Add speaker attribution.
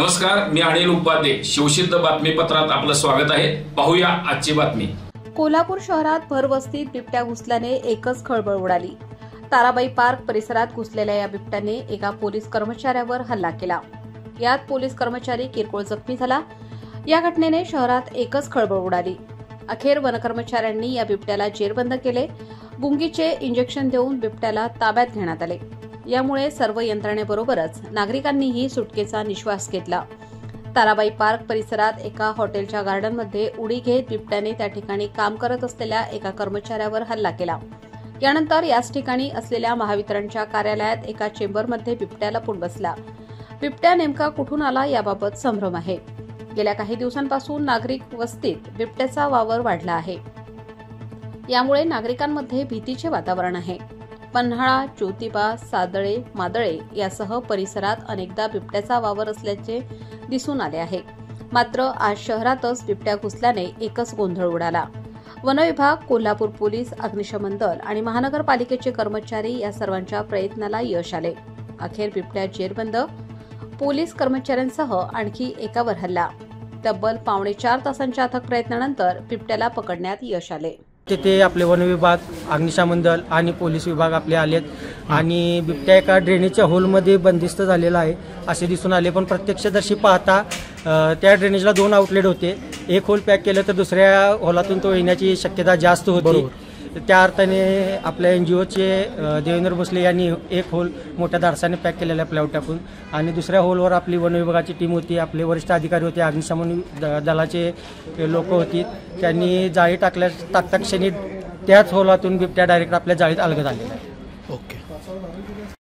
Speaker 1: नमस्कार, मी अनिल उपाध्ये. शिवसिद्ध बातमीपत्रात आपलं स्वागत आहे. पाहूया आजची बातमी.
Speaker 2: कोल्हापूर शहरात भरवस्तीत बिबट्या घुसल्याने एकच खळबळ उडाली. ताराबाई पार्क परिसरात घुसलेल्या या बिबट्याने एका पोलीस कर्मचाऱ्यावर हल्ला केला. यात पोलीस कर्मचारी किरकोळ जखमी झाला. या घटनेने शहरात एकच खळबळ उडाली. अखेर वनकर्मचाऱ्यांनी या बिबट्याला जेरबंद केले. गुंगीचे इंजेक्शन देऊन बिबट्याला ताब्यात घेण्यात आले. यामुळे सर्व यंत्रणेबरोबरच नागरिकांनीही सुटकेचा निश्वास घेतला. ताराबाई पार्क परिसरात एका हॉटेलच्या गार्डनमध्ये उडी घेत बिबट्याने त्या ठिकाणी काम करत असलेल्या एका कर्मचाऱ्यावर हल्ला केला. यानंतर याच ठिकाणी असलेल्या महावितरणच्या कार्यालयात एका चेंबरमध्ये बिबट्या लपून बसला. बिबट्या नेमका कुठून आला याबाबत संभ्रम आहे. गेल्या काही दिवसांपासून नागरिक वस्तीत बिबट्याचा वावर वाढला आहे. यामुळे नागरिकांमध्ये भीतीचे वातावरण आहे. पन्हाळा, ज्योतिबा, सादळे, मादळे यासह परिसरात अनेकदा बिबट्याचा वावर असल्याचे दिसून आले आहे. मात्र आज शहरातच बिबट्या घुसल्याने एकच गोंधळ उडाला. वनविभाग, कोल्हापूर पोलीस, अग्निशमन दल आणि महानगरपालिकेचे कर्मचारी या सर्वांच्या प्रयत्नाला यश आले. अखेर बिबट्या जेरबंद. पोलीस कर्मचाऱ्यांसह आणखी एकावर हल्ला. तब्बल 4.5 तासांच्या अथक प्रयत्नानंतर बिबट्याला पकडण्यात यश आले.
Speaker 3: तिथे आपले वन विभाग, अग्निशमन दल आणि पोलीस विभाग आपले आलेत आणि बिबट्या एका ड्रेनेजच्या होलमध्ये बंदिस्त झालेला आहे असे दिसून आले. पण प्रत्यक्षदर्शी पाहता त्या ड्रेनेजला 2 आउटलेट होते. एक होल पॅक केलं तर दुसऱ्या होलातून तो येण्याची शक्यता जास्त होती. त्या अर्थाने आपल्या NGOचे देवेंद्र भोसले यांनी एक होल मोठ्या धाडसाने पॅक केलेला प्लाव टाकून आणि दुसऱ्या होलवर आपली वन विभागाची टीम होती, आपले वरिष्ठ अधिकारी होते, अग्निशमन दलाचे लोक होती. त्यांनी जाळी टाकता क्षणी त्याच होलातून बिबट्या डायरेक्ट आपल्या जाळीत अलगद आलेला आहे.
Speaker 4: ओके.